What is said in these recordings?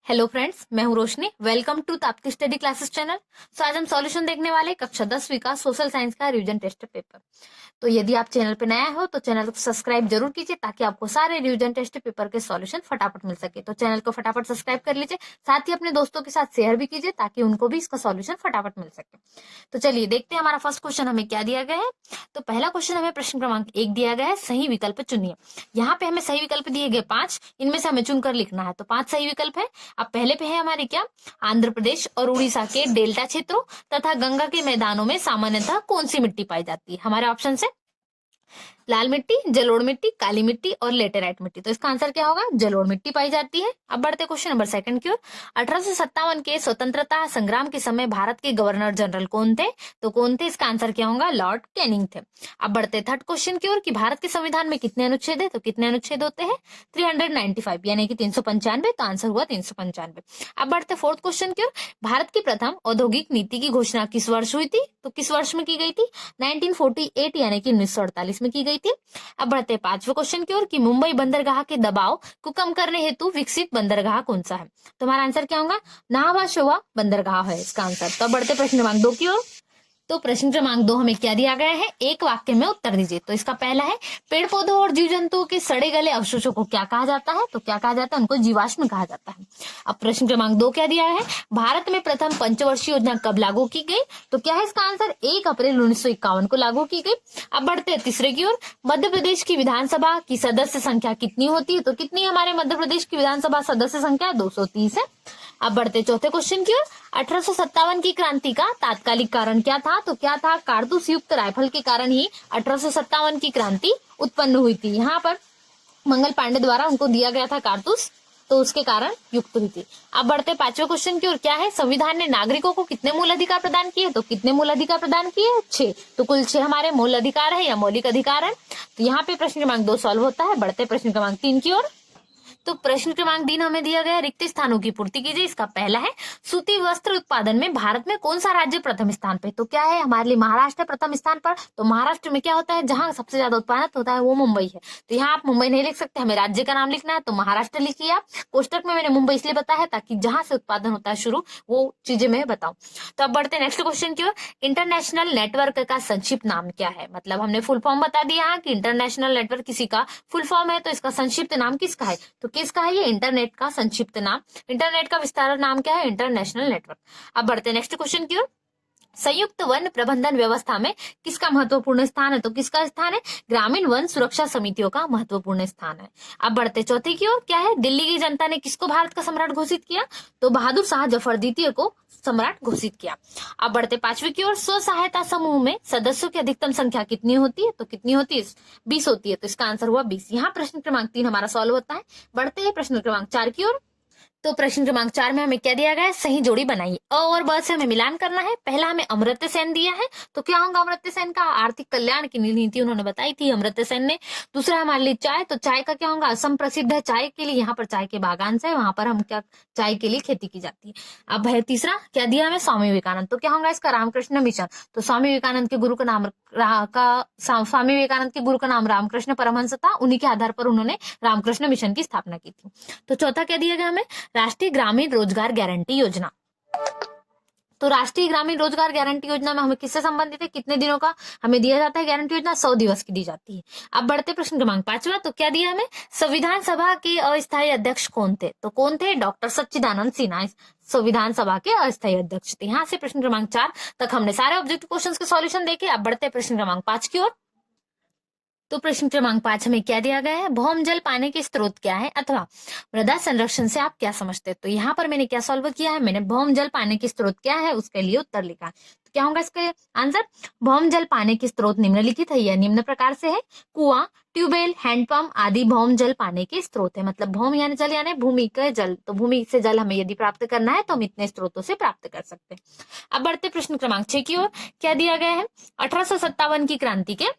Hello friends, मैं हूं Roshni. Welcome to Tapti study classes channel. आज हम सॉल्यूशन देखने वाले कक्षा 10वीं का सोशल साइंस का रिवीजन टेस्ट पेपर। तो यदि आप चैनल पे नया हो तो चैनल को सब्सक्राइब जरूर कीजिए ताकि आपको सारे रिवीजन टेस्ट पेपर के सॉल्यूशन फटाफट मिल सके। तो चैनल को फटाफट सब्सक्राइब कर लीजिए, साथ ही अपने दोस्तों के साथ शेयर भी कीजिए ताकि उनको भी इसका सॉल्यूशन फटाफट मिल सके। तो चलिए देखते हैं हमारा फर्स्ट क्वेश्चन हमें क्या दिया गया है। तो पहला क्वेश्चन हमें प्रश्न क्रमांक 1 दिया गया है, सही विकल्प चुनिए। यहाँ पे हमें सही विकल्प दिए गए 5, इनमें से हमें चुनकर लिखना है। तो 5 सही विकल्प है। अब पहले पे है हमारे क्या, आंध्र प्रदेश और उड़ीसा के डेल्टा क्षेत्रों तथा गंगा के मैदानों में सामान्यतः कौन सी मिट्टी पाई जाती है। हमारे ऑप्शन है लाल मिट्टी, जलोढ़ मिट्टी, काली मिट्टी और लेटेराइट मिट्टी। तो इसका आंसर क्या होगा, जलोढ़ मिट्टी पाई जाती है। अब बढ़ते क्वेश्चन नंबर 2 की ओर। 1857 के स्वतंत्रता संग्राम के समय भारत के गवर्नर जनरल कौन थे। तो कौन थे, इसका आंसर क्या होगा, लॉर्ड कैनिंग थे। अब बढ़ते थर्ड क्वेश्चन की ओर कि भारत के संविधान में कितने अनुच्छेद है। तो कितने अनुच्छेद होते हैं, 395 यानी कि 395। तो आंसर हुआ 395। अब बढ़ते फोर्थ क्वेश्चन की ओर। भारत की प्रथम औद्योगिक नीति की घोषणा किस वर्ष हुई थी। तो किस वर्ष में की गई थी, 1948 यानी कि 1948 में की गई थी। अब बढ़ते 5वें क्वेश्चन की ओर कि मुंबई बंदरगाह के दबाव को कम करने हेतु विकसित बंदरगाह कौन सा है। तो हमारा आंसर क्या होगा, नाहवा शोवा बंदरगाह है इसका आंसर। तो बढ़ते प्रश्न क्रमांक 2 की ओर। तो प्रश्न क्रमांक 2 हमें क्या दिया गया है, एक वाक्य में उत्तर दीजिए। तो इसका पहला है, पेड़ पौधों और जीव जंतुओं के सड़े गले अवशेषों को क्या कहा जाता है। तो क्या कहा जाता है, उनको जीवाश्म कहा जाता है। अब प्रश्न क्रमांक 2 क्या दिया है, भारत में प्रथम पंचवर्षीय योजना कब लागू की गई। तो क्या है इसका आंसर, 1 अप्रैल 1951 को लागू की गई। अब बढ़ते तीसरे की ओर। मध्य प्रदेश की विधानसभा की सदस्य संख्या कितनी होती है। तो कितनी हमारे मध्य प्रदेश की विधानसभा सदस्य संख्या 230 है। अब बढ़ते चौथे क्वेश्चन की ओर। 1857 की क्रांति का तात्कालिक कारण क्या था। तो क्या था, कारतूस युक्त राइफल के कारण ही 1857 की क्रांति उत्पन्न हुई थी। यहाँ पर मंगल पांडे द्वारा उनको दिया गया था कारतूस, तो उसके कारण युक्त हुई थी। अब बढ़ते 5वें क्वेश्चन की ओर। क्या है, संविधान ने नागरिकों को कितने मूल अधिकार प्रदान किए। तो कितने मूल अधिकार प्रदान किए, 6। तो कुल 6 हमारे मूल अधिकार है या मौलिक अधिकार है। तो यहाँ पे प्रश्न क्रमांक 2 सॉल्व होता है। बढ़ते प्रश्न क्रमांक 3 की ओर। तो प्रश्न क्रमांक 3 हमें दिया गया, रिक्त स्थानों की पूर्ति कीजिए। इसका पहला है, सूती वस्त्र उत्पादन में भारत में कौन सा राज्य प्रथम स्थान पे। तो क्या है, हमारे लिए महाराष्ट्र प्रथम स्थान पर। तो महाराष्ट्र में क्या होता है, जहां सबसे ज्यादा उत्पादन होता है वो मुंबई है। तो यहाँ आप मुंबई नहीं लिख सकते, हमें राज्य का नाम लिखना है। तो महाराष्ट्र लिखिए आप। कोष्टक में मैंने मुंबई इसलिए बताया है ताकि जहां से उत्पादन होता है शुरू, वो चीजें मैं बताऊं। तो अब बढ़ते नेक्स्ट क्वेश्चन की ओर। इंटरनेशनल नेटवर्क का संक्षिप्त नाम क्या है। मतलब हमने फुल फॉर्म बता दिया कि इंटरनेशनल नेटवर्क किसी का फुल फॉर्म है, तो इसका संक्षिप्त नाम किसका है। तो किसका है, ये इंटरनेट का संक्षिप्त नाम। इंटरनेट का विस्तार नाम क्या है, इंटरनेशनल नेटवर्क। अब बढ़ते नेक्स्ट क्वेश्चन की ओर। संयुक्त वन प्रबंधन व्यवस्था में किसका महत्वपूर्ण स्थान है। तो किसका स्थान है, ग्रामीण वन सुरक्षा समितियों का महत्वपूर्ण स्थान है। अब बढ़ते चौथे की ओर। क्या है, दिल्ली की जनता ने किसको भारत का सम्राट घोषित किया। तो बहादुर शाह जफर द्वितीय को सम्राट घोषित किया। अब बढ़ते 5वीं की ओर। स्व सहायता समूह में सदस्यों की अधिकतम संख्या कितनी होती है। तो कितनी होती है, 20 होती है। तो इसका आंसर हुआ 20। यहाँ प्रश्न क्रमांक 3 हमारा सॉल्व होता है। बढ़ते हैं प्रश्न क्रमांक 4 की ओर। तो प्रश्न क्रमांक 4 में हमें क्या दिया गया है, सही जोड़ी बनाइए। अ और ब से हमें मिलान करना है। पहला हमें अमर्त्य सेन दिया है। तो क्या होगा अमर्त्य सेन का, आर्थिक कल्याण की नीति उन्होंने बताई थी अमर्त्य सेन ने। दूसरा हमारे लिए चाय। तो चाय का क्या होगा, असम प्रसिद्ध है चाय के लिए। यहाँ पर चाय के बागान से, वहां पर हम क्या, चाय के लिए खेती की जाती है। अब है तीसरा, क्या दिया हमें, स्वामी विवेकानंद। तो क्या होगा इसका, रामकृष्ण मिशन। तो स्वामी विवेकानंद के गुरु का नाम स्वामी विवेकानंद के गुरु का नाम रामकृष्ण परमहंस था। उन्हीं के आधार पर उन्होंने रामकृष्ण मिशन की स्थापना की थी। तो चौथा क्या दिया गया हमें, राष्ट्रीय ग्रामीण रोजगार गारंटी योजना। तो राष्ट्रीय ग्रामीण रोजगार गारंटी योजना में हमें किससे संबंधित है, कितने दिनों का हमें दिया जाता है गारंटी योजना, 100 दिवस की दी जाती है। अब बढ़ते प्रश्न क्रमांक 5वां। तो क्या दिया हमें, संविधान सभा के अस्थायी अध्यक्ष कौन थे। तो कौन थे, डॉक्टर सच्चिदानंद सिन्हा संविधान सभा के अस्थायी अध्यक्ष थे। यहाँ से प्रश्न क्रमांक 4 तक हमने सारे ऑब्जेक्टिव क्वेश्चंस के सॉल्यूशन देखे। अब बढ़ते प्रश्न क्रमांक 5 की ओर। तो प्रश्न क्रमांक 5 हमें क्या दिया गया है, भौम जल पाने के स्रोत क्या है अथवा मृदा संरक्षण से आप क्या समझते हैं। तो यहाँ पर मैंने क्या सॉल्व किया है, मैंने भौम जल पाने के स्रोत क्या है उसके लिए उत्तर लिखा है। तो क्या होगा इसका आंसर, भौम जल पाने के स्रोत निम्नलिखित है या निम्न प्रकार से है, कुआं, ट्यूबवेल, हैंडपंप आदि भौम जल पाने के स्रोत है। मतलब भौम यानी जल यानी भूमि का जल। तो भूमि से जल हमें यदि प्राप्त करना है तो हम इतने स्रोतों से प्राप्त कर सकते हैं। अब बढ़ते प्रश्न क्रमांक 6 की ओर। क्या दिया गया है, 1857 की क्रांति के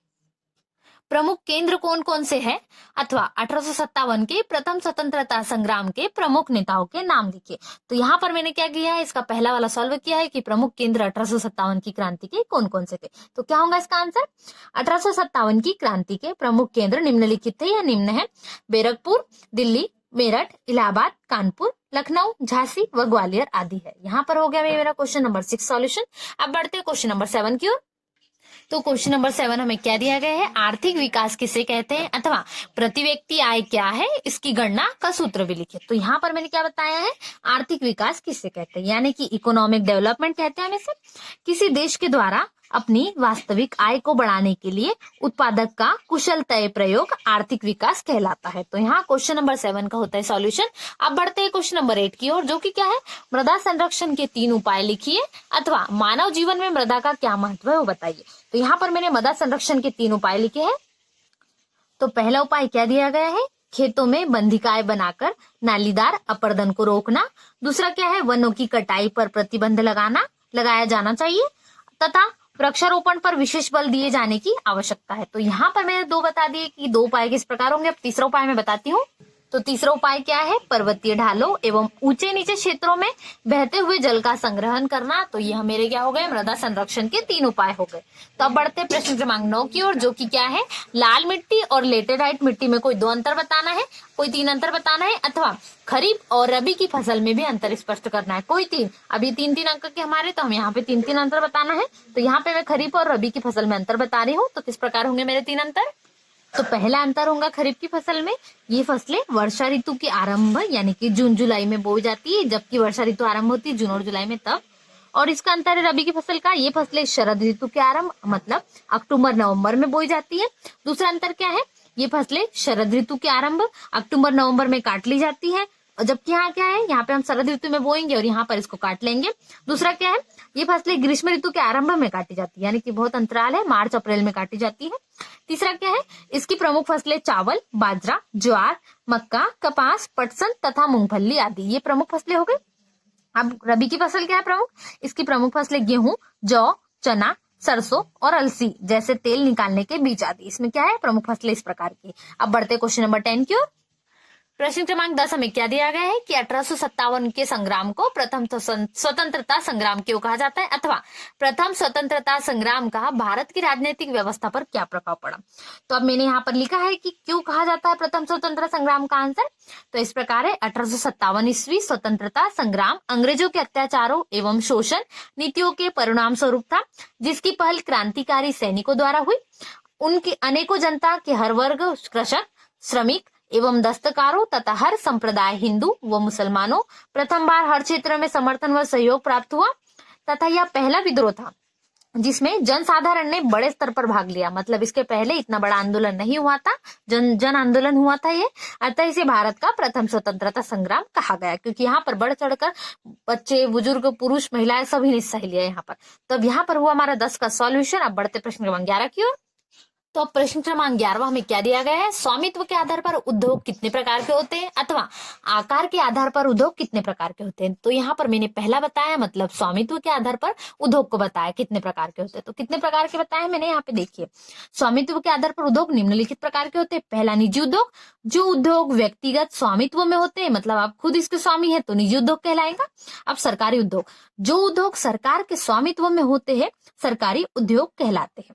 प्रमुख केंद्र कौन कौन से हैं अथवा 1857 के प्रथम स्वतंत्रता संग्राम के प्रमुख नेताओं के नाम लिखिए। तो यहाँ पर मैंने क्या किया है, इसका पहला वाला सॉल्व किया है कि प्रमुख केंद्र 1857 की क्रांति के कौन कौन से थे। तो क्या होगा इसका आंसर, 1857 की क्रांति के प्रमुख केंद्र निम्नलिखित थे या निम्न है, बैरकपुर, दिल्ली, मेरठ, इलाहाबाद, कानपुर, लखनऊ, झांसी व ग्वालियर आदि है। यहाँ पर हो गया मेरा क्वेश्चन नंबर 6 सॉल्यूशन। अब बढ़ते हैं क्वेश्चन नंबर 7 की ओर। तो क्वेश्चन नंबर 7 हमें क्या दिया गया है, आर्थिक विकास किसे कहते हैं अथवा प्रति व्यक्ति आय क्या है, इसकी गणना का सूत्र भी लिखे। तो यहाँ पर मैंने क्या बताया है, आर्थिक विकास किसे कहते हैं, यानी कि इकोनॉमिक डेवलपमेंट कहते हैं हम इसे। किसी देश के द्वारा अपनी वास्तविक आय को बढ़ाने के लिए उत्पादक का कुशलतय प्रयोग आर्थिक विकास कहलाता है। तो यहाँ क्वेश्चन नंबर 7 का होता है सॉल्यूशन। अब बढ़ते हैं क्वेश्चन नंबर 8 की ओर, जो कि क्या है, मृदा संरक्षण के 3 उपाय लिखिए अथवा मानव जीवन में मृदा का क्या महत्व है वो बताइए। तो यहाँ पर मैंने मृदा संरक्षण के 3 उपाय लिखे हैं। तो पहला उपाय क्या दिया गया है, खेतों में बंधिकाएं बनाकर नालीदार अपर्दन को रोकना। दूसरा क्या है, वनों की कटाई पर प्रतिबंध लगाया जाना चाहिए तथा वृक्षारोपण पर विशेष बल दिए जाने की आवश्यकता है। तो यहाँ पर मैंने 2 बता दिए कि 2 उपाय किस प्रकार होंगे। अब तीसरा उपाय मैं बताती हूँ। तो तीसरा उपाय क्या है, पर्वतीय ढालों एवं ऊंचे नीचे क्षेत्रों में बहते हुए जल का संग्रहण करना। तो यह मेरे क्या हो गए, मृदा संरक्षण के 3 उपाय हो गए। तो अब बढ़ते हैं प्रश्न क्रमांक 9 की ओर, जो कि क्या है, लाल मिट्टी और लेटेराइट मिट्टी में कोई 2 अंतर बताना है, कोई 3 अंतर बताना है अथवा खरीफ और रबी की फसल में भी अंतर स्पष्ट करना है, कोई 3। अब ये 3-3 अंक के हमारे, तो हम यहाँ पे 3-3 अंतर बताना है। तो यहाँ पे मैं खरीफ और रबी की फसल में अंतर बता रही हूँ। तो किस प्रकार होंगे मेरे 3 अंतर। तो पहला अंतर होगा खरीफ की फसल में, ये फसलें वर्षा ऋतु के आरंभ यानी कि जून जुलाई में बोई जाती है, जबकि वर्षा ऋतु आरंभ होती है जून और जुलाई में तब। और इसका अंतर है रबी की फसल का, ये फसलें शरद ऋतु के आरंभ मतलब अक्टूबर नवंबर में बोई जाती है। दूसरा अंतर क्या है, ये फसलें शरद ऋतु के आरंभ अक्टूबर नवंबर में काट ली जाती है, और जबकि यहाँ क्या है, यहाँ पे हम शरद ऋतु में बोएंगे और यहाँ पर इसको काट लेंगे। दूसरा क्या है, ये फसलें ग्रीष्म ऋतु के आरंभ में काटी जाती है, यानी कि बहुत अंतराल है, मार्च अप्रैल में काटी जाती है। तीसरा क्या है, इसकी प्रमुख फसलें चावल, बाजरा, ज्वार, मक्का, कपास, पटसन तथा मूंगफली आदि, ये प्रमुख फसलें हो गई। अब रबी की फसल क्या है प्रमुख, इसकी प्रमुख फसलें गेहूं, जौ, चना, सरसों और अलसी जैसे तेल निकालने के बीज आदि, इसमें क्या है, प्रमुख फसलें इस प्रकार की। अब बढ़ते क्वेश्चन नंबर 10 की ओर। प्रश्न क्रमांक 10 हमें क्या दिया गया है कि 1857 के संग्राम को प्रथम स्वतंत्रता संग्राम क्यों कहा जाता है अथवा प्रथम स्वतंत्रता संग्राम का भारत की राजनीतिक व्यवस्था पर क्या प्रभाव पड़ा। तो अब मैंने यहाँ पर लिखा है कि क्यों कहा जाता है प्रथम स्वतंत्रता संग्राम का आंसर। तो इस प्रकार है, 1857 ईस्वी स्वतंत्रता संग्राम अंग्रेजों के अत्याचारों एवं शोषण नीतियों के परिणाम स्वरूप था, जिसकी पहल क्रांतिकारी सैनिकों द्वारा हुई। उनकी अनेकों जनता के हर वर्ग, कृषक, श्रमिक एवं दस्तकारों तथा हर संप्रदाय, हिंदू व मुसलमानों, प्रथम बार हर क्षेत्र में समर्थन व सहयोग प्राप्त हुआ तथा यह पहला विद्रोह था जिसमें जनसाधारण ने बड़े स्तर पर भाग लिया। मतलब इसके पहले इतना बड़ा आंदोलन नहीं हुआ था, जन आंदोलन हुआ था ये, अतः इसे भारत का प्रथम स्वतंत्रता संग्राम कहा गया, क्योंकि यहाँ पर बढ़ चढ़कर बच्चे, बुजुर्ग, पुरुष, महिलाएं सभी ने हिस्सा लिया यहाँ पर। तब यहाँ पर हुआ हमारा 10 का सॉल्यूशन। अब बढ़ते प्रश्न क्रमांक 11 की ओर। तो अब प्रश्न क्रमांक 11 हमें क्या दिया गया है, स्वामित्व के आधार पर उद्योग कितने प्रकार के होते हैं अथवा आकार के आधार पर उद्योग कितने प्रकार के होते हैं। तो यहाँ पर मैंने पहला बताया, मतलब स्वामित्व के आधार पर उद्योग को बताया कितने प्रकार के होते हैं। तो कितने प्रकार के बताए मैंने यहाँ पे देखिए, स्वामित्व के आधार पर उद्योग निम्नलिखित प्रकार के होते हैं। पहला निजी उद्योग, जो उद्योग व्यक्तिगत स्वामित्व में होते हैं, मतलब आप खुद इसके स्वामी है तो निजी उद्योग कहलाएगा। अब सरकारी उद्योग, जो उद्योग सरकार के स्वामित्व में होते हैं सरकारी उद्योग कहलाते हैं।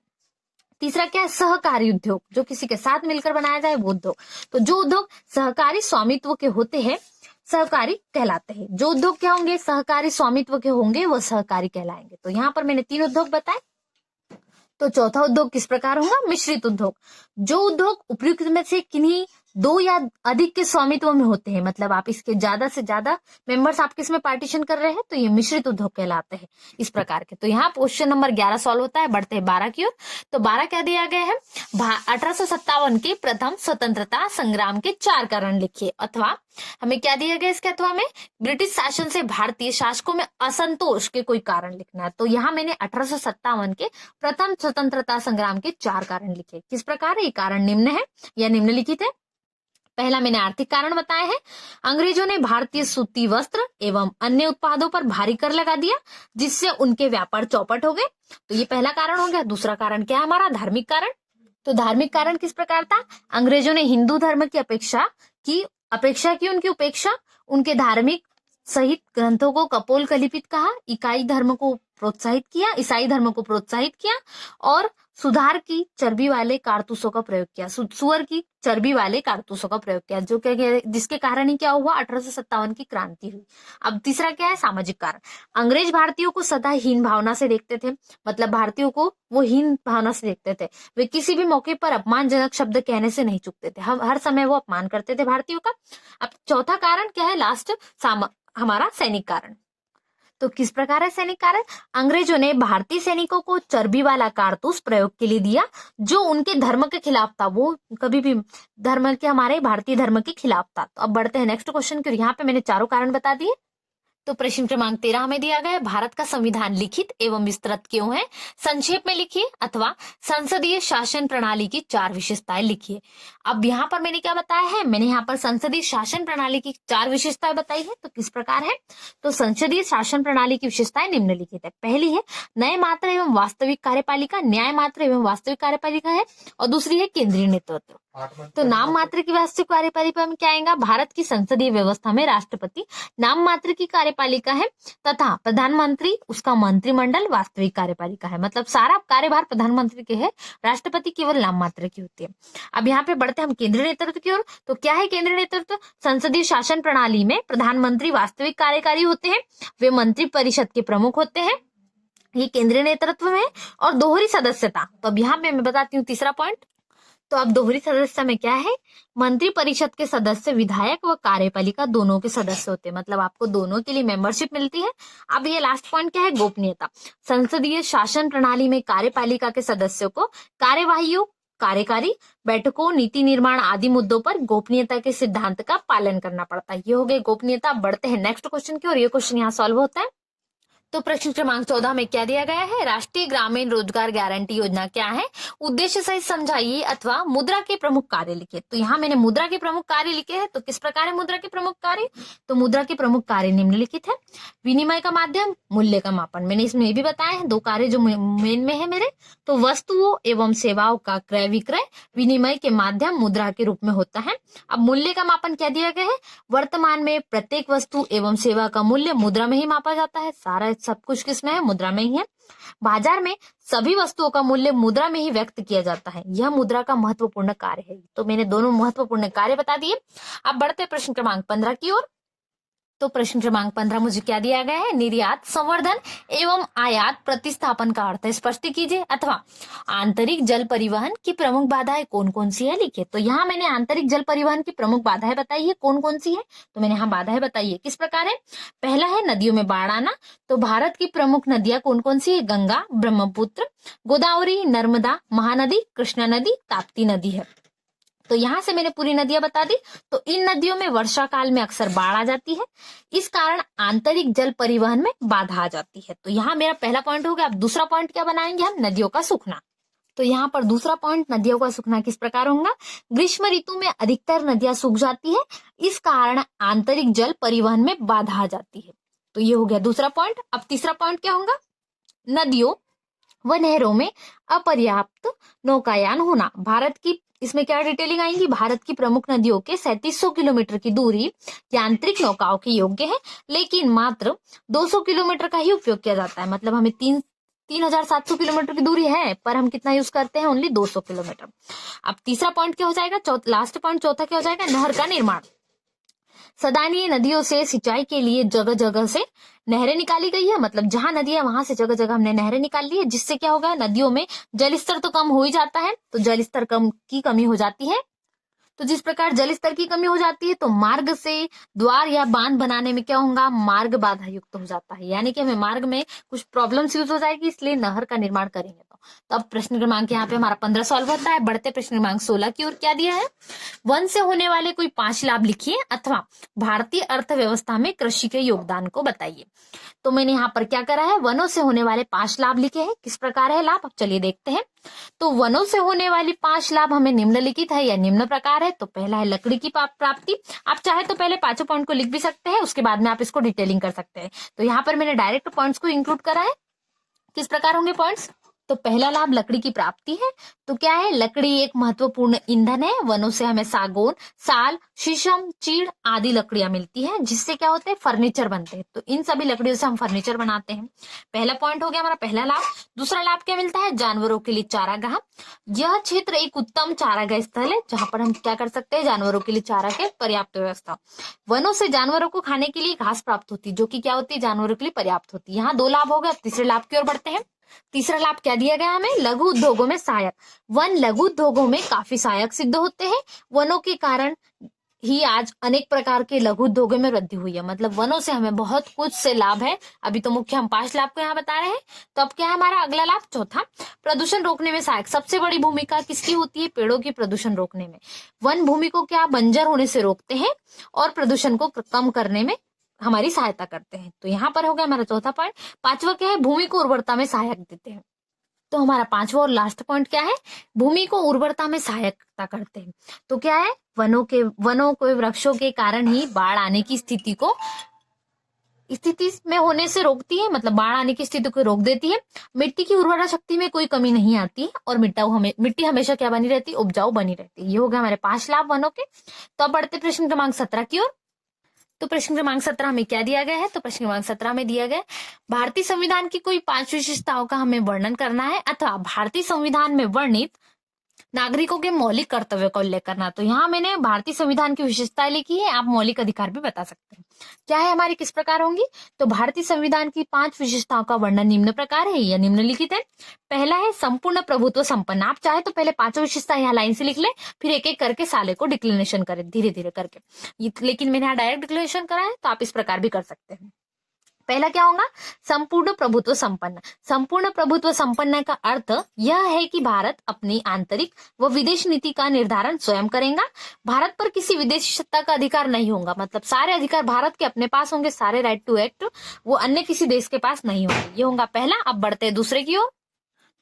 तीसरा क्या है, सहकारी उद्योग, जो किसी के साथ मिलकर बनाया जाए वो उद्योग। तो जो उद्योग सहकारी स्वामित्व के होते हैं सहकारी कहलाते हैं। जो उद्योग क्या होंगे, सहकारी स्वामित्व के होंगे वो सहकारी कहलाएंगे। तो यहाँ पर मैंने 3 उद्योग बताए। तो चौथा उद्योग किस प्रकार होगा, मिश्रित उद्योग, जो उद्योग उपयुक्त में से किन्हीं 2 या अधिक के स्वामित्व में होते हैं, मतलब आप इसके ज्यादा से ज्यादा मेंबर्स आपके इसमें पार्टीशन कर रहे हैं, तो ये मिश्रित उद्योग कहलाते हैं इस प्रकार के। तो यहाँ क्वेश्चन नंबर 11 सॉल्व होता है। बढ़ते हैं 12 की ओर। तो 12 क्या दिया गया है, 1857 के प्रथम स्वतंत्रता संग्राम के 4 कारण लिखिए, अथवा हमें क्या दिया गया इसके अथवा में, ब्रिटिश शासन से भारतीय शासकों में असंतोष के कोई कारण लिखना है। तो यहाँ मैंने 1857 के प्रथम स्वतंत्रता संग्राम के 4 कारण लिखे। किस प्रकार है, ये कारण निम्न है या निम्नलिखित है। पहला मैंने आर्थिक कारण बताए हैं, अंग्रेजों ने भारतीय सूती वस्त्र एवं अन्य उत्पादों पर भारी कर लगा दिया, जिससे उनके व्यापार चौपट हो गए। तो ये पहला कारण हो गया। दूसरा कारण क्या है हमारा, धार्मिक कारण। तो धार्मिक कारण किस प्रकार था, अंग्रेजों ने हिंदू धर्म की अपेक्षा की, उनकी उपेक्षा, उनके धार्मिक सहित ग्रंथों को कपोल कलिपित कहा, ईसाई धर्म को प्रोत्साहित किया और सुधार की चर्बी वाले कारतूसों का प्रयोग किया, सुअर की चर्बी वाले कारतूसों का प्रयोग किया, जो क्या जिसके कारण ही क्या हुआ, 1857 की क्रांति हुई। अब तीसरा क्या है, सामाजिक कारण। अंग्रेज भारतीयों को सदा हीन भावना से देखते थे, मतलब भारतीयों को वो हीन भावना से देखते थे। वे किसी भी मौके पर अपमानजनक शब्द कहने से नहीं चूकते थे, हम हर समय वो अपमान करते थे भारतीयों का। अब चौथा कारण क्या है, लास्ट, हमारा सैनिक कारण। तो किस प्रकार है सैनिक कारण, अंग्रेजों ने भारतीय सैनिकों को चर्बी वाला कारतूस प्रयोग के लिए दिया, जो उनके धर्म के खिलाफ था, वो कभी भी धर्म के, हमारे भारतीय धर्म के खिलाफ था। तो अब बढ़ते हैं नेक्स्ट क्वेश्चन की ओर। यहाँ पे मैंने चारों कारण बता दिए। तो प्रश्न क्रमांक 13 हमें दिया गया है, भारत का संविधान लिखित एवं विस्तृत क्यों है, संक्षेप में लिखिए अथवा संसदीय शासन प्रणाली की 4 विशेषताएं लिखिए। अब यहाँ पर मैंने क्या बताया है, मैंने यहाँ पर संसदीय शासन प्रणाली की 4 विशेषताएं बताई है। तो किस प्रकार है, तो संसदीय शासन प्रणाली की विशेषताएं निम्नलिखित है। पहली है न्याय मात्र एवं वास्तविक कार्यपालिका, न्याय मात्र एवं वास्तविक कार्यपालिका है। और दूसरी है केंद्रीय नेतृत्व। तो नाम मात्र की वास्तविक कार्यपालिका में क्या आएगा, भारत की संसदीय व्यवस्था में राष्ट्रपति नाम मात्र की कार्यपालिका है, तथा प्रधानमंत्री उसका मंत्रिमंडल वास्तविक कार्यपालिका है। मतलब सारा कार्यभार प्रधानमंत्री के है, राष्ट्रपति केवल नाम मात्र की होती है। अब यहाँ पे बढ़ते हैं हम केंद्रीय नेतृत्व की ओर। तो क्या है केंद्रीय नेतृत्व, संसदीय शासन प्रणाली में प्रधानमंत्री वास्तविक कार्यकारी होते हैं, वे मंत्री परिषद के प्रमुख होते हैं, ये केंद्रीय नेतृत्व में। और दोहरी सदस्यता, तो अब यहाँ पे मैं बताती हूँ तीसरा पॉइंट। तो अब दोहरी सदस्यता में क्या है, मंत्री परिषद के सदस्य विधायक व कार्यपालिका दोनों के सदस्य होते हैं, मतलब आपको दोनों के लिए मेंबरशिप मिलती है। अब ये लास्ट पॉइंट क्या है, गोपनीयता। संसदीय शासन प्रणाली में कार्यपालिका के सदस्यों को कार्यवाहियों, कार्यकारी बैठकों, नीति निर्माण आदि मुद्दों पर गोपनीयता के सिद्धांत का पालन करना पड़ता है। ये हो गए गोपनीयता। बढ़ते हैं नेक्स्ट क्वेश्चन की और ये क्वेश्चन यहाँ सॉल्व होता है। तो प्रश्न क्रमांक 14 में क्या दिया गया है, राष्ट्रीय ग्रामीण रोजगार गारंटी योजना क्या है, उद्देश्य सहित समझाइए अथवा मुद्रा के प्रमुख कार्य लिखे। तो यहाँ मैंने मुद्रा के प्रमुख कार्य लिखे हैं। तो किस प्रकार है मुद्रा के प्रमुख कार्य, तो मुद्रा के प्रमुख कार्य निम्नलिखित है। विनिमय का माध्यम, मूल्य का मापन, मैंने इसमें ये भी बताया है 2 कार्य जो मेन में है मेरे। तो वस्तुओं एवं सेवाओं का क्रय विक्रय विनिमय के माध्यम मुद्रा के रूप में होता है। अब मूल्य का मापन क्या दिया गया है, वर्तमान में प्रत्येक वस्तु एवं सेवा का मूल्य मुद्रा में ही मापा जाता है, सारा सब कुछ किसमें है, मुद्रा में ही है। बाजार में सभी वस्तुओं का मूल्य मुद्रा में ही व्यक्त किया जाता है, यह मुद्रा का महत्वपूर्ण कार्य है। तो मैंने दोनों महत्वपूर्ण कार्य बता दिए। अब बढ़ते प्रश्न क्रमांक 15 की ओर। तो प्रश्न क्रमांक 15 मुझे क्या दिया गया है, निर्यात, संवर्धन एवं आयात प्रतिस्थापन का अर्थ स्पष्ट कीजिए अथवा आंतरिक जल परिवहन की प्रमुख बाधाएं कौन कौन सी है लिखिए। तो यहाँ मैंने आंतरिक जल परिवहन की प्रमुख बाधाएं बताई है, कौन कौन सी है, तो मैंने यहाँ बाधाएं बताई है। किस प्रकार है, पहला है नदियों में बाढ़ आना। तो भारत की प्रमुख नदियां कौन कौन सी है, गंगा, ब्रह्मपुत्र, गोदावरी, नर्मदा, महानदी, कृष्णा नदी, ताप्ती नदी है। तो यहाँ से मैंने पूरी नदियां बता दी। तो इन नदियों में वर्षा काल में अक्सर बाढ़ आ जाती है, इस कारण आंतरिक जल परिवहन में बाधा आ जाती है। तो यहाँ मेरा पहला पॉइंट हो गया। अब दूसरा पॉइंट क्या बनाएंगे हम, नदियों का सूखना। तो यहाँ पर दूसरा पॉइंट, नदियों का सूखना किस प्रकार होगा, ग्रीष्म ऋतु में अधिकतर नदियां सूख जाती है, इस कारण आंतरिक जल परिवहन में बाधा आ जाती है। तो ये हो गया दूसरा पॉइंट। अब तीसरा पॉइंट क्या होगा, नदियों व नहरों में अपर्याप्त नौकायान होना। भारत की इसमें क्या डिटेलिंग आएंगी, भारत की प्रमुख नदियों के 3700 किलोमीटर की दूरी यांत्रिक नौकाओं के योग्य है, लेकिन मात्र 200 किलोमीटर का ही उपयोग किया जाता है। मतलब हमें 3700 किलोमीटर की दूरी है, पर हम कितना यूज करते हैं, ओनली 200 किलोमीटर। अब तीसरा पॉइंट क्या हो जाएगा, लास्ट पॉइंट चौथा क्या हो जाएगा, नहर का निर्माण। सदानीय नदियों से सिंचाई के लिए जगह जगह से नहरें निकाली गई है, मतलब जहां नदी है वहां से जगह जगह हमने नहरें निकाल ली है, जिससे क्या होगा, नदियों में जल स्तर तो कम हो ही जाता है। तो जल स्तर की कमी हो जाती है। तो जिस प्रकार जल स्तर की कमी हो जाती है, तो मार्ग से द्वार या बांध बनाने में क्या होगा, मार्ग बाधा युक्त हो जाता है, यानी कि हमें मार्ग में कुछ प्रॉब्लम्स यूज हो जाएगी, इसलिए नहर का निर्माण करेंगे। तो अब प्रश्न क्रमांक यहाँ पे हमारा 15 सॉल्व होता है। बढ़ते प्रश्न क्रमांक 16 की ओर। क्या दिया है, वन से होने वाले कोई 5 लाभ लिखिए अथवा भारतीय अर्थव्यवस्था में कृषि के योगदान को बताइए। तो मैंने यहाँ पर क्या करा है, वनों से होने वाले 5 लाभ लिखे हैं। किस प्रकार है लाभ, अब चलिए देखते हैं। तो वनों से होने वाली 5 लाभ हमें निम्नलिखित है या निम्न प्रकार है। तो पहला है लकड़ी की प्राप्ति। आप चाहे तो पहले 5 पॉइंट को लिख भी सकते हैं, उसके बाद में आप इसको डिटेलिंग कर सकते हैं। तो यहाँ पर मैंने डायरेक्ट पॉइंट्स को इंक्लूड करा है। किस प्रकार होंगे पॉइंट्स, तो पहला लाभ लकड़ी की प्राप्ति है। तो क्या है, लकड़ी एक महत्वपूर्ण ईंधन है। वनों से हमें सागौन, साल, शीशम, चीड़ आदि लकड़ियां मिलती हैं, जिससे क्या होते हैं, फर्नीचर बनते हैं। तो इन सभी लकड़ियों से हम फर्नीचर बनाते हैं। पहला पॉइंट हो गया हमारा पहला लाभ। दूसरा लाभ क्या मिलता है, जानवरों के लिए चारागाह। यह क्षेत्र एक उत्तम चारागाह स्थल है, जहां पर हम क्या कर सकते हैं, जानवरों के लिए चारा के पर्याप्त व्यवस्था। वनों से जानवरों को खाने के लिए घास प्राप्त होती है, जो कि क्या होती है, जानवरों के लिए पर्याप्त होती है। यहाँ 2 लाभ हो गए। तीसरे लाभ की ओर बढ़ते हैं। तीसरा लाभ क्या दिया गया हमें, लघु उद्योगों में सहायक। वन लघु उद्योगों में काफी सहायक सिद्ध होते हैं। वनों के कारण ही आज अनेक प्रकार के लघु उद्योगों में वृद्धि हुई है। मतलब वनों से हमें बहुत कुछ से लाभ है। अभी तो मुख्य हम 5 लाभ को यहाँ बता रहे हैं। तो अब क्या है हमारा अगला लाभ, चौथा, प्रदूषण रोकने में सहायक। सबसे बड़ी भूमिका किसकी होती है, पेड़ों की प्रदूषण रोकने में। वन भूमि को क्या बंजर होने से रोकते हैं और प्रदूषण को कम करने में हमारी सहायता करते हैं। तो यहाँ पर हो गया हमारा चौथा पॉइंट। पांचवा क्या है, भूमि को उर्वरता में सहायक देते हैं। तो हमारा पांचवा और लास्ट पॉइंट क्या है, भूमि को उर्वरता में सहायता करते हैं। तो क्या है, वनों को वृक्षों के कारण ही बाढ़ आने की स्थिति में होने से रोकती है। मतलब बाढ़ आने की स्थिति को रोक देती है। मिट्टी की उर्वरा शक्ति में कोई कमी नहीं आती है और मिट्टी हमेशा क्या बनी रहती है, उपजाऊ बनी रहती है। ये हो गया हमारे 5 लाभ वनों के। तो अब बढ़ते प्रश्न क्रमांक 17 की ओर। तो प्रश्न क्रमांक 17 में क्या दिया गया है, तो प्रश्न क्रमांक 17 में दिया गया भारतीय संविधान की कोई 5 विशेषताओं का हमें वर्णन करना है, अथवा भारतीय संविधान में वर्णित नागरिकों के मौलिक कर्तव्य का उल्लेख करना। तो यहाँ मैंने भारतीय संविधान की विशेषताएं लिखी है, आप मौलिक अधिकार भी बता सकते हैं। क्या है हमारी, किस प्रकार होंगी, तो भारतीय संविधान की 5 विशेषताओं का वर्णन निम्न प्रकार है या निम्नलिखित है। पहला है संपूर्ण प्रभुत्व संपन्न। आप चाहे तो पहले 5 विशेषता यहाँ लाइन से लिख ले, फिर एक एक करके साले को डिक्लेरेशन करें धीरे धीरे करके। लेकिन मैंने यहाँ डायरेक्ट डिक्लेरेशन करा है, तो आप इस प्रकार भी कर सकते हैं। पहला क्या होगा, संपूर्ण प्रभुत्व संपन्न। संपूर्ण प्रभुत्व संपन्न का अर्थ यह है कि भारत अपनी आंतरिक व विदेश नीति का निर्धारण स्वयं करेगा। भारत पर किसी विदेशी सत्ता का अधिकार नहीं होगा। मतलब सारे अधिकार भारत के अपने पास होंगे, सारे राइट टू एक्ट वो अन्य किसी देश के पास नहीं होंगे। ये होगा पहला। अब बढ़ते हैं दूसरे की ओर।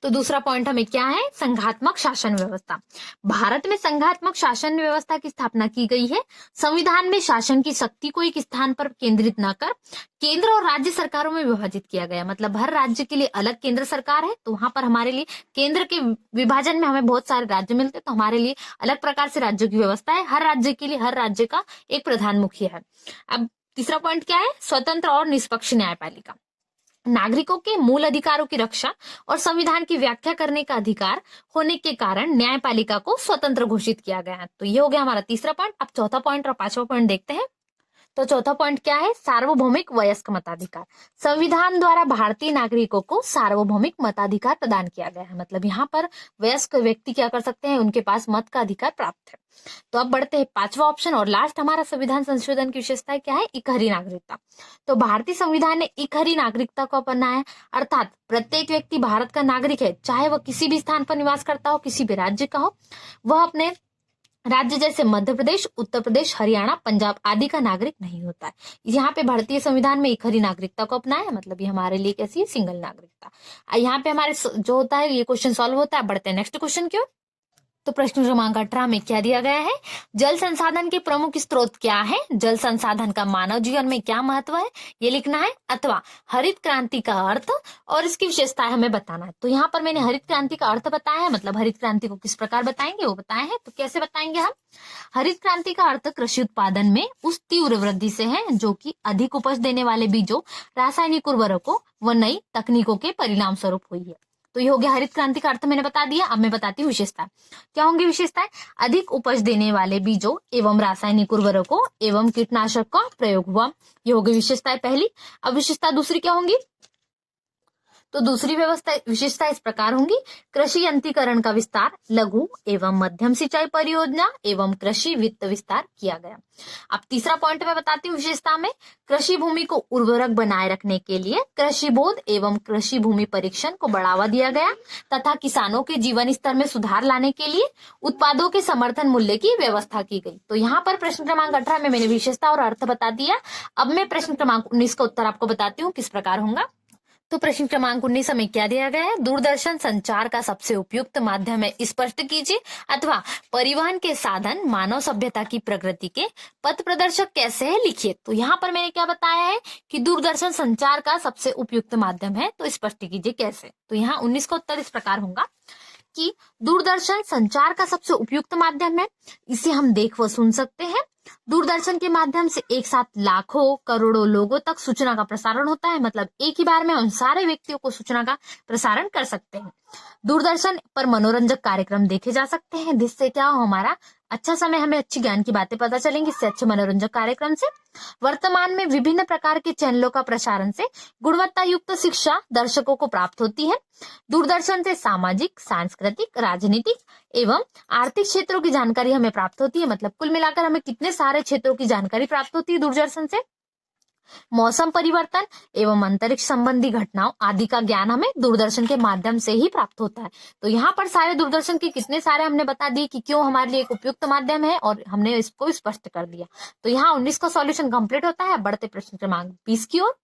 तो दूसरा पॉइंट हमें क्या है, संघात्मक शासन व्यवस्था। भारत में संघात्मक शासन व्यवस्था की स्थापना की गई है। संविधान में शासन की शक्ति को एक स्थान पर केंद्रित न कर केंद्र और राज्य सरकारों में विभाजित किया गया। मतलब हर राज्य के लिए अलग केंद्र सरकार है। तो वहां पर हमारे लिए केंद्र के विभाजन में हमें बहुत सारे राज्य मिलते हैं, तो हमारे लिए अलग प्रकार से राज्यों की व्यवस्था है। हर राज्य के लिए हर राज्य का एक प्रधान मुखिया है। अब तीसरा पॉइंट क्या है, स्वतंत्र और निष्पक्ष न्यायपालिका। नागरिकों के मूल अधिकारों की रक्षा और संविधान की व्याख्या करने का अधिकार होने के कारण न्यायपालिका को स्वतंत्र घोषित किया गया है। तो ये हो गया हमारा तीसरा पॉइंट। अब चौथा पॉइंट और पांचवा पॉइंट देखते हैं। तो चौथा पॉइंट क्या है, सार्वभौमिक वयस्क मताधिकार। संविधान द्वारा भारतीय नागरिकों को सार्वभौमिक मताधिकार प्रदान किया गया है। मतलब यहाँ पर वयस्क व्यक्ति क्या कर सकते हैं, उनके पास मत का अधिकार प्राप्त है। तो अब बढ़ते हैं पांचवा ऑप्शन और लास्ट हमारा संविधान संशोधन की विशेषता क्या है, इकहरी नागरिकता। तो भारतीय संविधान ने इकहरी नागरिकता को अपनाया, अर्थात प्रत्येक व्यक्ति भारत का नागरिक है, चाहे वह किसी भी स्थान पर निवास करता हो, किसी भी राज्य का हो। वह अपने राज्य जैसे मध्य प्रदेश, उत्तर प्रदेश, हरियाणा, पंजाब आदि का नागरिक नहीं होता है। यहाँ पे भारतीय संविधान में इकहरी नागरिकता को अपनाया। मतलब ये हमारे लिए कैसी है, सिंगल नागरिकता। यहाँ पे हमारे जो होता है ये क्वेश्चन सॉल्व होता है। बढ़ते हैं नेक्स्ट क्वेश्चन की ओर। तो प्रश्न क्रमांक 18 में क्या दिया गया है, जल संसाधन के प्रमुख स्रोत क्या है, जल संसाधन का मानव जीवन में क्या महत्व है, ये लिखना है। अथवा हरित क्रांति का अर्थ और इसकी विशेषताएं हमें बताना है। तो यहाँ पर मैंने हरित क्रांति का अर्थ बताया है, मतलब हरित क्रांति को किस प्रकार बताएंगे वो बताए हैं। तो कैसे बताएंगे हम, हरित क्रांति का अर्थ कृषि उत्पादन में उस तीव्र वृद्धि से है जो कि अधिक उपज देने वाले बीजों, रासायनिक उर्वरकों व नई तकनीकों के परिणाम स्वरूप हुई है। तो ये हो गया हरित क्रांति का अर्थ मैंने बता दिया। अब मैं बताती हूँ विशेषता। क्या होंगी विशेषताएं, अधिक उपज देने वाले बीजों एवं रासायनिक उर्वरकों एवं कीटनाशक का प्रयोग हुआ। ये हो गई विशेषताएं पहली। अब विशेषता दूसरी क्या होंगी, तो दूसरी विशेषता इस प्रकार होंगी, कृषि यंत्रीकरण का विस्तार, लघु एवं मध्यम सिंचाई परियोजना एवं कृषि वित्त विस्तार किया गया। अब तीसरा पॉइंट मैं बताती हूँ विशेषता में, कृषि भूमि को उर्वरक बनाए रखने के लिए कृषि बोध एवं कृषि भूमि परीक्षण को बढ़ावा दिया गया तथा किसानों के जीवन स्तर में सुधार लाने के लिए उत्पादों के समर्थन मूल्य की व्यवस्था की गई। तो यहाँ पर प्रश्न क्रमांक 18 में मैंने विशेषता और अर्थ बता दिया। अब मैं प्रश्न क्रमांक 19 का उत्तर आपको बताती हूँ किस प्रकार होगा। तो प्रश्न क्रमांक 19 में क्या दिया गया है? दूरदर्शन संचार का सबसे उपयुक्त माध्यम है, स्पष्ट कीजिए। अथवा परिवहन के साधन मानव सभ्यता की प्रगति के पथ प्रदर्शक कैसे है, लिखिए। तो यहाँ पर मैंने क्या बताया है कि दूरदर्शन संचार का सबसे उपयुक्त माध्यम है, तो स्पष्ट कीजिए कैसे। तो यहाँ 19 का उत्तर इस प्रकार होगा कि दूरदर्शन संचार का सबसे उपयुक्त माध्यम है। इसे हम देख व सुन सकते हैं। दूरदर्शन के माध्यम से एक साथ लाखों करोड़ों लोगों तक सूचना का प्रसारण होता है, मतलब एक ही बार में हम सारे व्यक्तियों को सूचना का प्रसारण कर सकते हैं। दूरदर्शन पर मनोरंजक कार्यक्रम देखे जा सकते हैं, जिससे क्या हो, हमारा अच्छा समय, हमें अच्छी ज्ञान की बातें पता चलेंगी इससे, अच्छे मनोरंजक कार्यक्रम से। वर्तमान में विभिन्न प्रकार के चैनलों का प्रसारण से गुणवत्ता युक्त शिक्षा दर्शकों को प्राप्त होती है। दूरदर्शन से सामाजिक, सांस्कृतिक, राजनीतिक एवं आर्थिक क्षेत्रों की जानकारी हमें प्राप्त होती है, मतलब कुल मिलाकर हमें कितने सारे क्षेत्रों की जानकारी प्राप्त होती है दूरदर्शन से। मौसम परिवर्तन एवं अंतरिक्ष संबंधी घटनाओं आदि का ज्ञान हमें दूरदर्शन के माध्यम से ही प्राप्त होता है। तो यहाँ पर सारे दूरदर्शन के कितने सारे हमने बता दिए कि क्यों हमारे लिए एक उपयुक्त माध्यम है, और हमने इसको स्पष्ट कर दिया। तो यहाँ 19 का सॉल्यूशन कंप्लीट होता है। बढ़ते प्रश्न क्रमांक 20 की ओर।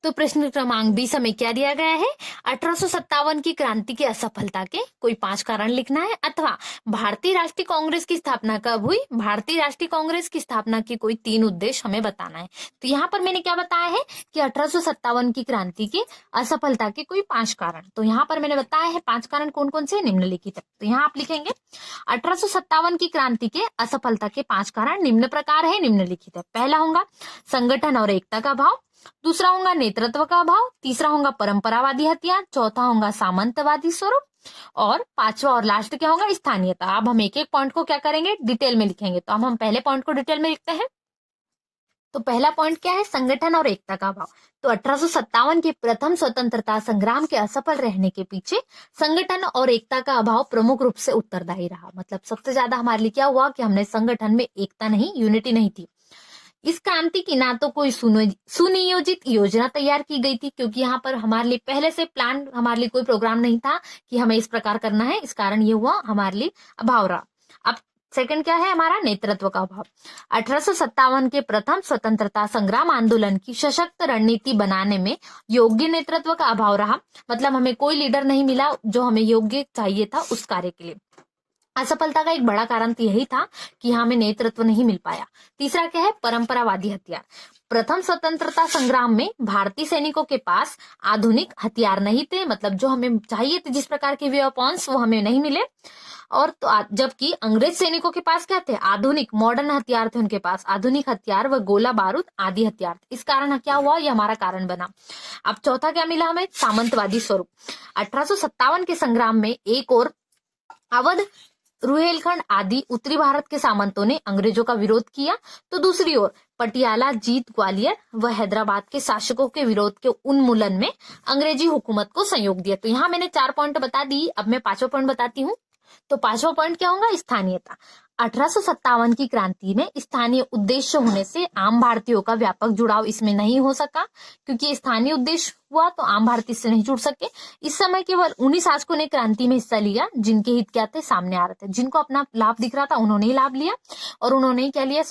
तो प्रश्न क्रमांक 20 में क्या दिया गया है? 1857 की क्रांति की असफलता के कोई 5 कारण लिखना है। अथवा भारतीय राष्ट्रीय कांग्रेस की स्थापना कब हुई? भारतीय राष्ट्रीय कांग्रेस की स्थापना के कोई 3 उद्देश्य हमें बताना है। तो यहाँ पर मैंने क्या बताया है कि 1857 की क्रांति की असफलता के कोई 5 कारण। तो यहाँ पर मैंने बताया है 5 कारण कौन कौन से, निम्नलिखित है। तो यहाँ आप लिखेंगे 1857 की क्रांति के असफलता के 5 कारण निम्न प्रकार है, निम्नलिखित है। पहला होगा संगठन और एकता का अभाव, दूसरा होगा नेतृत्व का अभाव, तीसरा होगा परंपरावादी हथियार, चौथा होगा सामंतवादी स्वरूप, और पांचवा और लास्ट क्या होगा? स्थानीयता। अब हम एक एक पॉइंट को क्या करेंगे? डिटेल में लिखेंगे। तो अब हम पहले पॉइंट को डिटेल में लिखते हैं। तो पहला पॉइंट क्या है? संगठन और एकता का अभाव। तो 1857 के प्रथम स्वतंत्रता संग्राम के असफल रहने के पीछे संगठन और एकता का अभाव प्रमुख रूप से उत्तरदायी रहा। मतलब सबसे ज्यादा हमारे लिए क्या हुआ कि हमने संगठन में एकता नहीं, यूनिटी नहीं थी। इस क्रांति की ना तो कोई सुनियोजित योजना तैयार की गई थी, क्योंकि यहाँ पर हमारे लिए पहले से प्लान, हमारे लिए कोई प्रोग्राम नहीं था कि हमें इस प्रकार करना है। इस कारण ये हुआ हमारे लिए अभाव रहा। अब सेकंड क्या है? हमारा नेतृत्व का अभाव। 1857 के प्रथम स्वतंत्रता संग्राम आंदोलन की सशक्त रणनीति बनाने में योग्य नेतृत्व का अभाव रहा। मतलब हमें कोई लीडर नहीं मिला जो हमें योग्य चाहिए था उस कार्य के लिए। असफलता का एक बड़ा कारण तो यही था कि हमें नेतृत्व नहीं मिल पाया। तीसरा क्या है? परंपरावादी हथियार। प्रथम स्वतंत्रता संग्राम में भारतीय सैनिकों के पास आधुनिक हथियार नहीं थे, मतलब जो हमें चाहिए थे जिस प्रकार के वेपन्स वो हमें नहीं मिले। और तो जबकि अंग्रेज सैनिकों के पास क्या थे? आधुनिक मॉडर्न हथियार थे उनके पास, आधुनिक हथियार व गोला बारूद आदि हथियार। इस कारण क्या हुआ? ये हमारा कारण बना। अब चौथा क्या मिला हमें? सामंतवादी स्वरूप। 1857 के संग्राम में एक और अवध, रुहेलखंड आदि उत्तरी भारत के सामंतों ने अंग्रेजों का विरोध किया, तो दूसरी ओर पटियाला, जीत, ग्वालियर व हैदराबाद के शासकों के विरोध के उन्मूलन में अंग्रेजी हुकूमत को सहयोग दिया। तो यहाँ मैंने 4 पॉइंट बता दी। अब मैं 5वां पॉइंट बताती हूँ। तो 5वां पॉइंट क्या होगा? स्थानीयता। 1857 की क्रांति में स्थानीय उद्देश्य होने से आम भारतीयों का व्यापक जुड़ाव इसमें नहीं हो सका, क्योंकि स्थानीय उद्देश्य हुआ तो आम भारतीय इससे नहीं जुड़ सके। इस समय केवल उन्हीं शासकों ने क्रांति में हिस्सा लिया जिनके हित क्या थे? सामने आ रहे थे, जिनको अपना लाभ दिख रहा था उन्होंने ही लाभ लिया, और उन्होंने ही क्या लिया?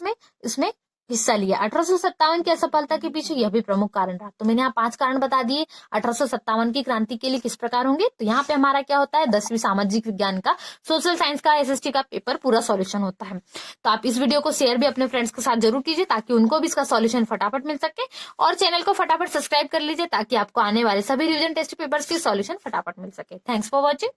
इसमें हिस्सा लिया। 1857 की असफलता के पीछे यह भी प्रमुख कारण रहा। तो मैंने यहाँ 5 कारण बता दिए 1857 की क्रांति के लिए किस प्रकार होंगे। तो यहाँ पे हमारा क्या होता है? 10वीं सामाजिक विज्ञान का, सोशल साइंस का, एसएसटी का पेपर पूरा सॉल्यूशन होता है। तो आप इस वीडियो को शेयर भी अपने फ्रेंड्स के साथ जरूर कीजिए ताकि उनको भी इसका सॉल्यूशन फटाफट मिल सके, और चैनल को फटाफट सब्सक्राइब कर लीजिए ताकि आपको आने वाले सभी रिवीजन टेस्ट पेपर्स के सॉल्यूशन फटाफट मिल सके। Thanks for watching.